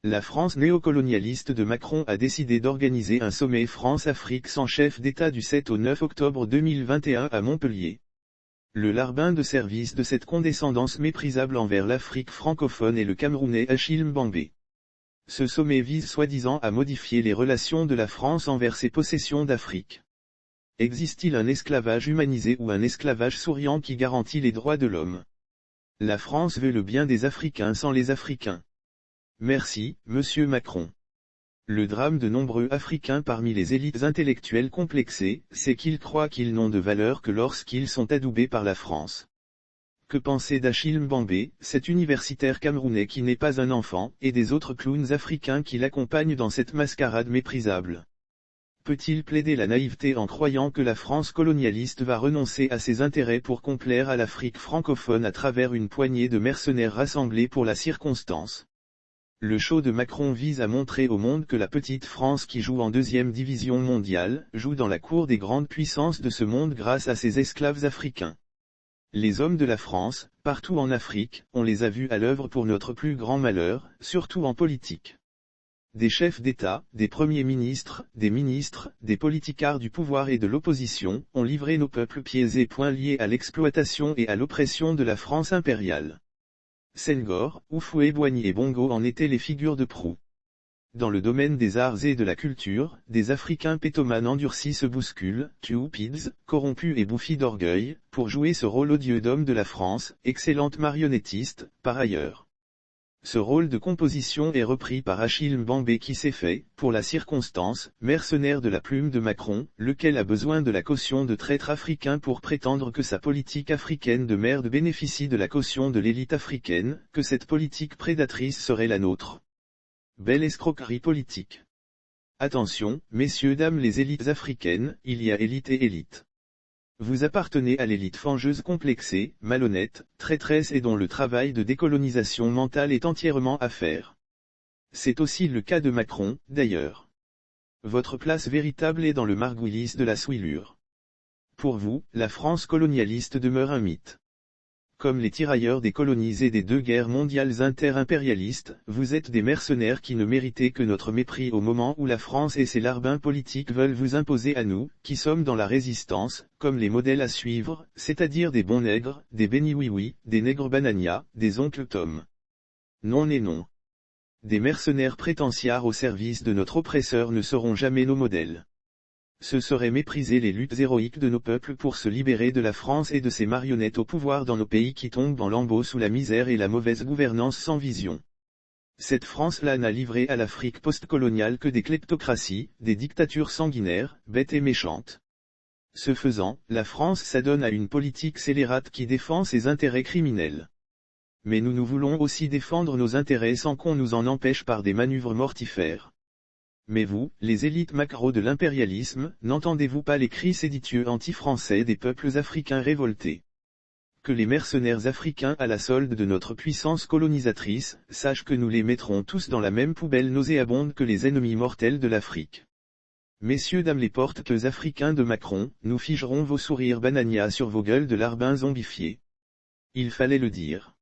La France néocolonialiste de Macron a décidé d'organiser un sommet France-Afrique sans chef d'État du 7 au 9 octobre 2021 à Montpellier. Le larbin de service de cette condescendance méprisable envers l'Afrique francophone est le Camerounais Achille Mbembe. Ce sommet vise soi-disant à modifier les relations de la France envers ses possessions d'Afrique. Existe-t-il un esclavage humanisé ou un esclavage souriant qui garantit les droits de l'homme? La France veut le bien des Africains sans les Africains. Merci, Monsieur Macron. Le drame de nombreux Africains parmi les élites intellectuelles complexées, c'est qu'ils croient qu'ils n'ont de valeur que lorsqu'ils sont adoubés par la France. Que penser d'Achille Mbembe, cet universitaire camerounais qui n'est pas un enfant, et des autres clowns africains qui l'accompagnent dans cette mascarade méprisable? Peut-il plaider la naïveté en croyant que la France colonialiste va renoncer à ses intérêts pour complaire à l'Afrique francophone à travers une poignée de mercenaires rassemblés pour la circonstance? Le show de Macron vise à montrer au monde que la petite France qui joue en deuxième division mondiale, joue dans la cour des grandes puissances de ce monde grâce à ses esclaves africains. Les hommes de la France, partout en Afrique, on les a vus à l'œuvre pour notre plus grand malheur, surtout en politique. Des chefs d'État, des premiers ministres, des politicards du pouvoir et de l'opposition, ont livré nos peuples pieds et poings liés à l'exploitation et à l'oppression de la France impériale. Senghor, Houphouët-Boigny et Bongo en étaient les figures de proue. Dans le domaine des arts et de la culture, des Africains pétomanes endurcis se bousculent, stupides, corrompus et bouffis d'orgueil, pour jouer ce rôle odieux d'homme de la France, excellente marionnettiste, par ailleurs. Ce rôle de composition est repris par Achille Mbembe qui s'est fait, pour la circonstance, mercenaire de la plume de Macron, lequel a besoin de la caution de traîtres africains pour prétendre que sa politique africaine de merde bénéficie de la caution de l'élite africaine, que cette politique prédatrice serait la nôtre. Belle escroquerie politique. Attention, messieurs dames les élites africaines, il y a élite et élite. Vous appartenez à l'élite fangeuse complexée, malhonnête, traîtresse et dont le travail de décolonisation mentale est entièrement à faire. C'est aussi le cas de Macron, d'ailleurs. Votre place véritable est dans le margouillis de la souillure. Pour vous, la France colonialiste demeure un mythe. Comme les tirailleurs des colonies et des deux guerres mondiales inter-impérialistes, vous êtes des mercenaires qui ne méritez que notre mépris au moment où la France et ses larbins politiques veulent vous imposer à nous, qui sommes dans la résistance, comme les modèles à suivre, c'est-à-dire des bons nègres, des bénis oui-oui, des nègres banania, des oncles Tom. Non et non. Des mercenaires prétentiaires au service de notre oppresseur ne seront jamais nos modèles. Ce serait mépriser les luttes héroïques de nos peuples pour se libérer de la France et de ses marionnettes au pouvoir dans nos pays qui tombent en lambeaux sous la misère et la mauvaise gouvernance sans vision. Cette France-là n'a livré à l'Afrique postcoloniale que des kleptocraties, des dictatures sanguinaires, bêtes et méchantes. Ce faisant, la France s'adonne à une politique scélérate qui défend ses intérêts criminels. Mais nous voulons aussi défendre nos intérêts sans qu'on nous en empêche par des manœuvres mortifères. Mais vous, les élites macro de l'impérialisme, n'entendez-vous pas les cris séditieux anti-français des peuples africains révoltés? Que les mercenaires africains à la solde de notre puissance colonisatrice, sachent que nous les mettrons tous dans la même poubelle nauséabonde que les ennemis mortels de l'Afrique. Messieurs dames les porte-queues africains de Macron, nous figerons vos sourires banania sur vos gueules de larbins zombifiés. Il fallait le dire.